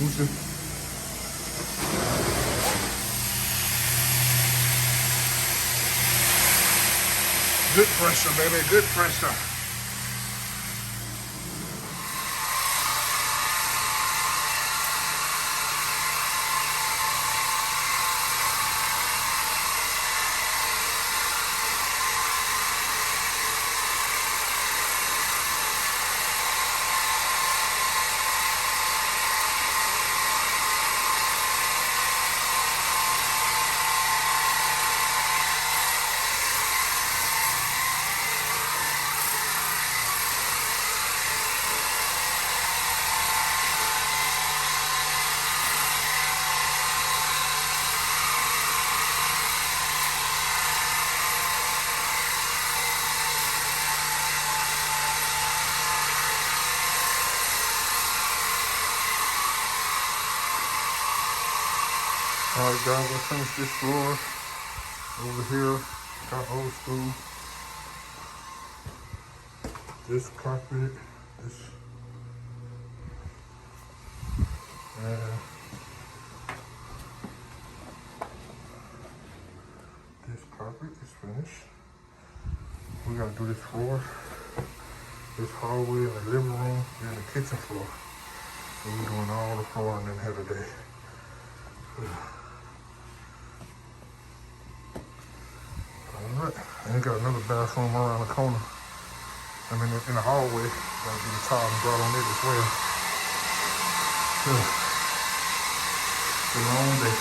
Lucy. Good pressure, baby, good pressure. Alright guys, I finished this floor over here. Got old school. This carpet, this carpet is finished. We gotta do this floor, this hallway, and the living room, and the kitchen floor. So we're doing all the flooring in here today. Alright, and we got another bathroom around the corner. I mean, in the hallway. Gotta do the tile and grout on it as well. It's a long day.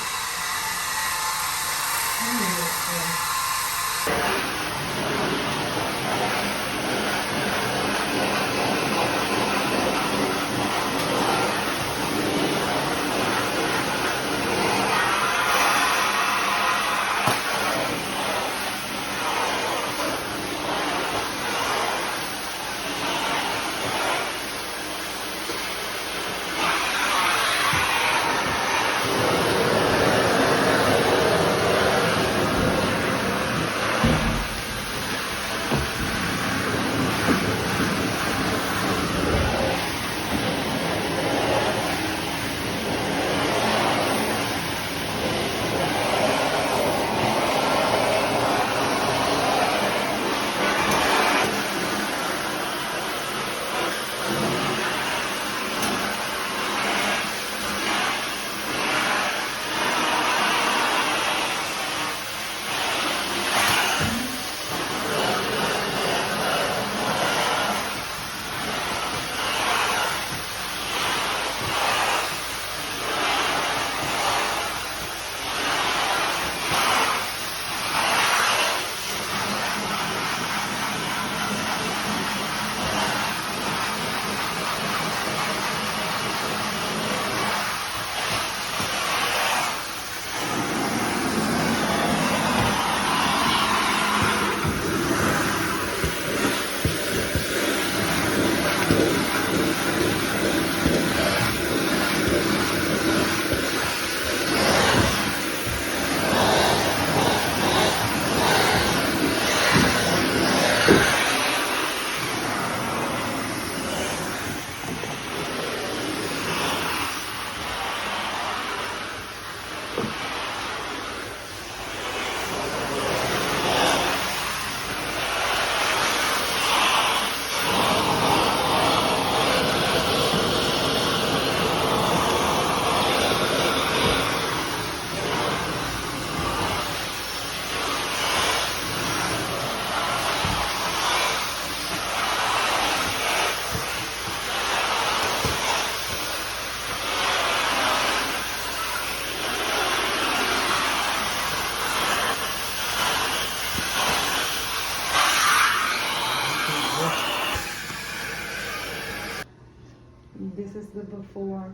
This is the before.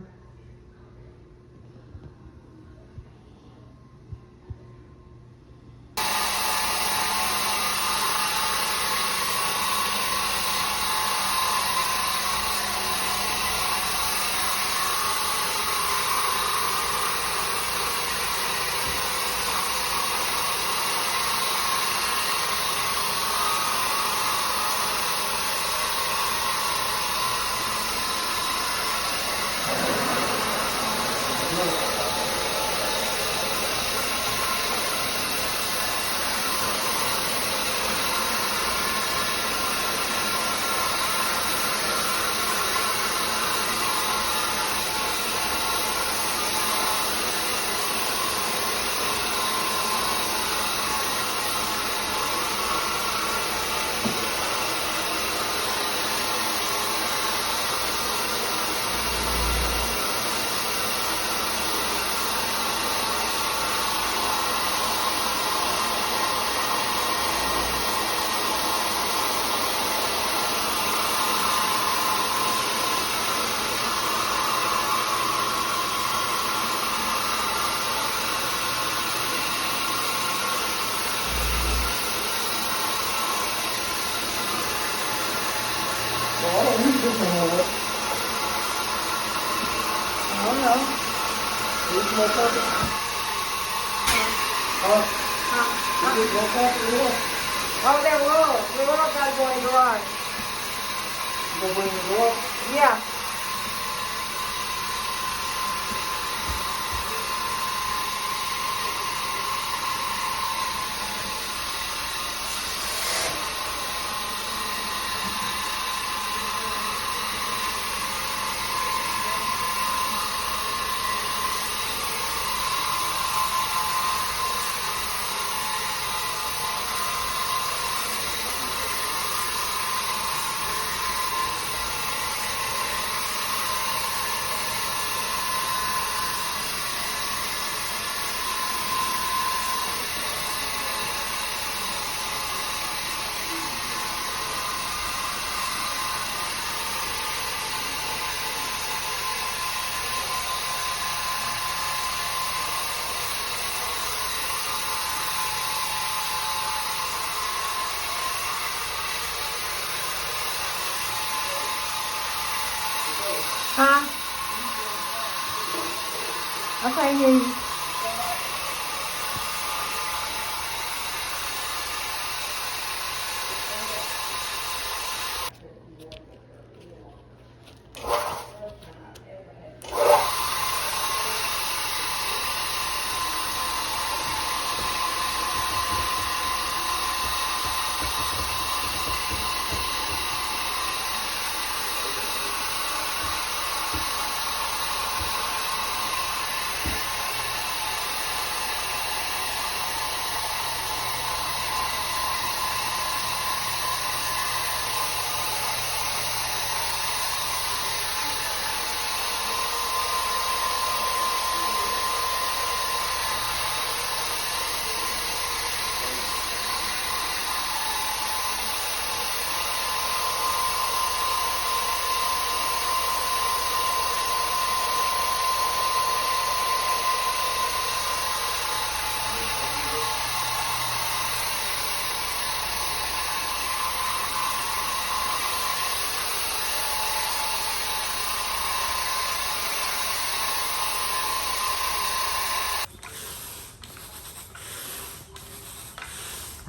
know. Need some more carpet? Huh? You need more carpet or what? Oh, that rug. The rug gotta go in the garage. You gonna bring the garage? Yeah. Huh? I can't hear you.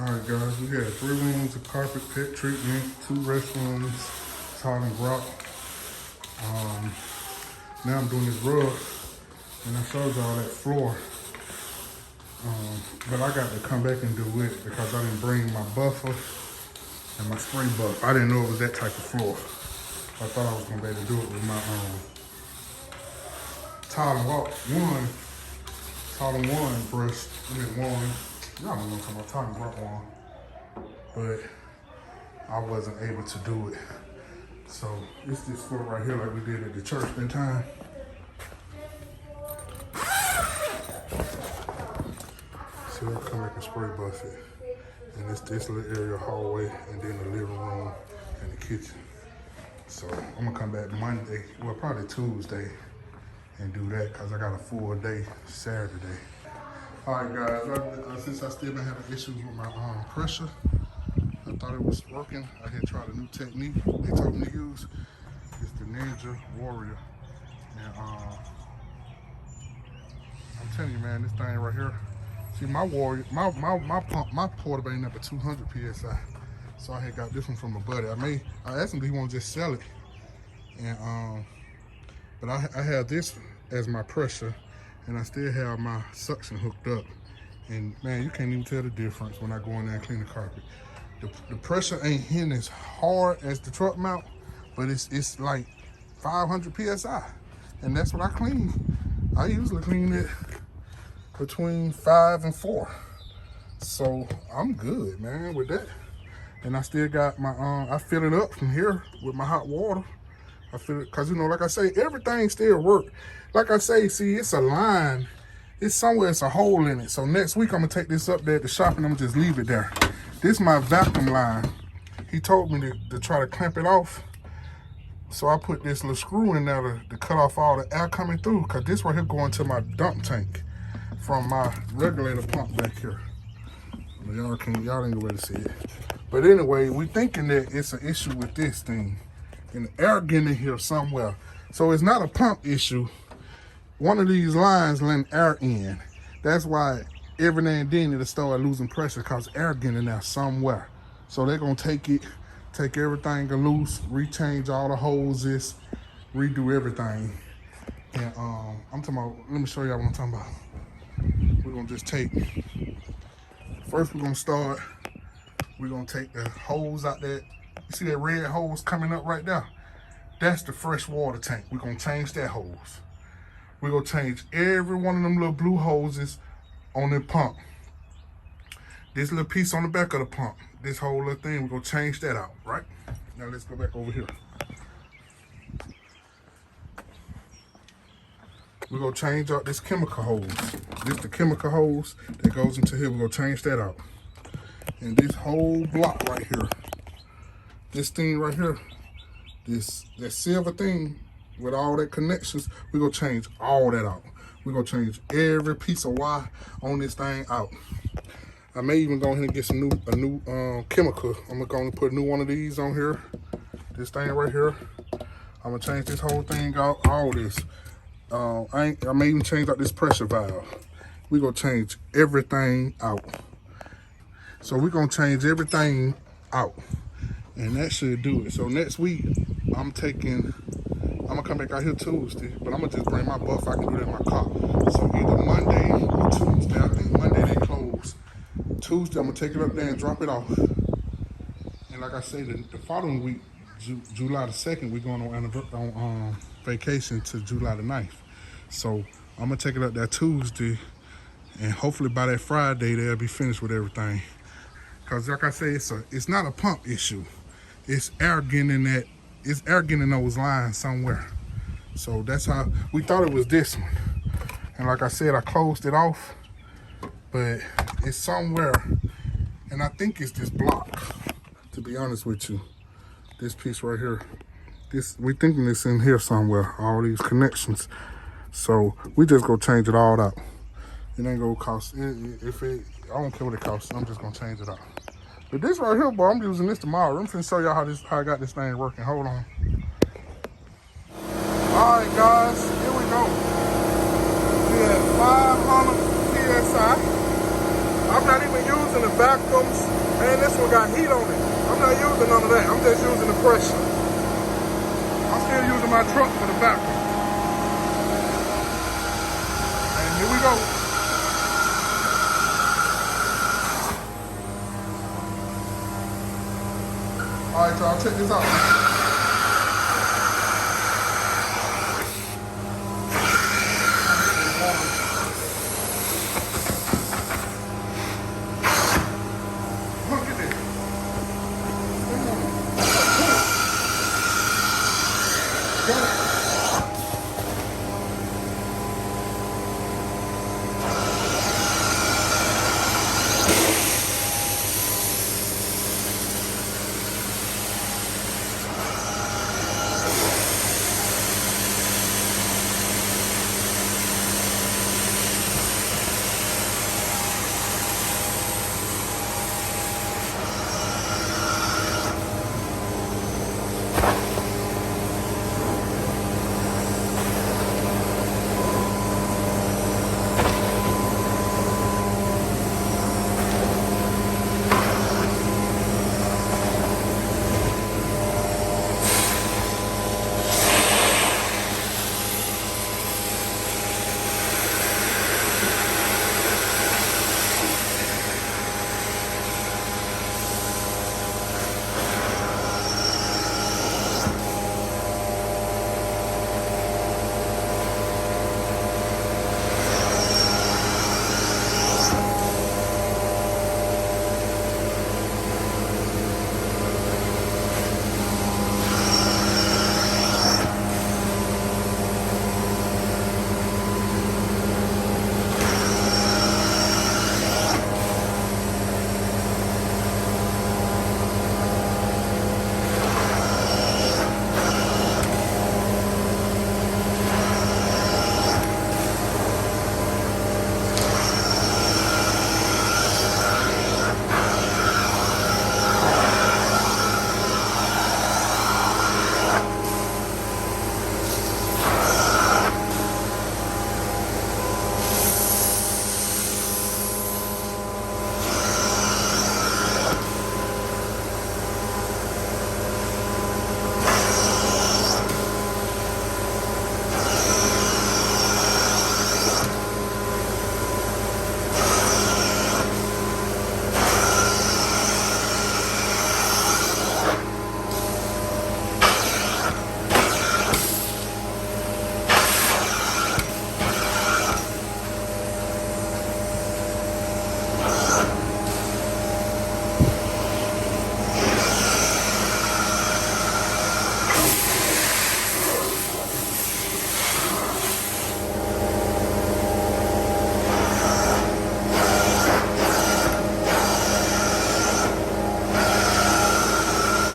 Alright guys, we had 3 rooms of carpet pet treatment, 2 restrooms, tile and grout. Now I'm doing this rug, and I showed y'all that floor. But I got to come back and do it because I didn't bring my buffer and my spray buff. I didn't know it was that type of floor. I thought I was gonna be able to do it with my tile and one brush. Y'all know what I'm talking about, tile and grout one. But I wasn't able to do it. So it's this floor right here like we did at the church that time. So I'll come back and spray buff it. And it's this little area, hallway, and then the living room and the kitchen. So I'm gonna come back Monday, well probably Tuesday, and do that because I got a full day Saturday. All right guys, since I still been having issues with my pressure, I thought it was working. I had tried a new technique they told me to use. It's the Ninja Warrior. And I'm telling you man, this thing right here, see my Warrior, my pump, my portable ain't up at 200 PSI. So I had got this one from a buddy. I asked him if he want to just sell it. And but I have this as my pressure, and I still have my suction hooked up. And man, you can't even tell the difference when I go in there and clean the carpet. The pressure ain't hitting as hard as the truck mount, but it's like 500 PSI. And that's what I clean. I usually clean it between 5 and 4. So I'm good, man, with that. And I still got my, I fill it up from here with my hot water. I feel it, cause you know, like I say, everything still work. Like I say, see, it's a line. It's somewhere, it's a hole in it. So next week, I'm gonna take this up there at the shop and I'm gonna just leave it there. This is my vacuum line. He told me to try to clamp it off. So I put this little screw in there to cut off all the air coming through, cause this right here going to my dump tank from my regulator pump back here. Y'all ain't gonna be able to see it. But anyway, we thinking that it's an issue with this thing. And the air getting in here somewhere. So it's not a pump issue. one of these lines letting air in. That's why every now and then it'll start losing pressure because air getting in there somewhere. So they're gonna take everything loose, rechange all the hoses, redo everything. And I'm talking about, let me show y'all what I'm talking about. We're gonna just first we're gonna take the hose out there. You see that red hose coming up right there? That's the fresh water tank. We're gonna change that hose. We're gonna change every one of them little blue hoses on the pump. This little piece on the back of the pump, this whole little thing, we're gonna change that out, right? Now let's go back over here. We're gonna change out this chemical hose. This the chemical hose that goes into here. We're gonna change that out. And this whole block right here, this thing right here, that silver thing with all that connections, we're gonna change all that out. We're gonna change every piece of wire on this thing out. I may even go ahead and get a new chemical. I'm gonna put a new one of these on here. This thing right here. I'm gonna change this whole thing out, all this. I may even change out this pressure valve. We're gonna change everything out. So we're gonna change everything out. And that should do it. So next week, I'm gonna come back out here Tuesday, but I'm gonna just bring my buff. I can do that in my car. So either Monday or Tuesday. I think Monday they close. Tuesday, I'm gonna take it up there and drop it off. And like I say, the following week, July the 2nd, we're going on vacation to July the 9th. So I'm gonna take it up there Tuesday, and hopefully by that Friday they'll be finished with everything. Cause like I say, it's not a pump issue. It's air getting in that. It's air getting in those lines somewhere. So that's how we thought it was this one. And like I said, I closed it off, but it's somewhere. And I think it's this block, to be honest with you. This piece right here. We thinking it's in here somewhere, all these connections. So we just go change it all out. It ain't gonna cost, I don't care what it costs, I'm just gonna change it out. But this right here, boy, I'm using this tomorrow. I'm finna show y'all how I got this thing working. Hold on. All right, guys, here we go. We at 500 PSI. I'm not even using the vacuums. Man, this one got heat on it. I'm not using none of that. I'm just using the pressure. I'm still using my truck for the vacuum. And here we go. All right, y'all, check this out.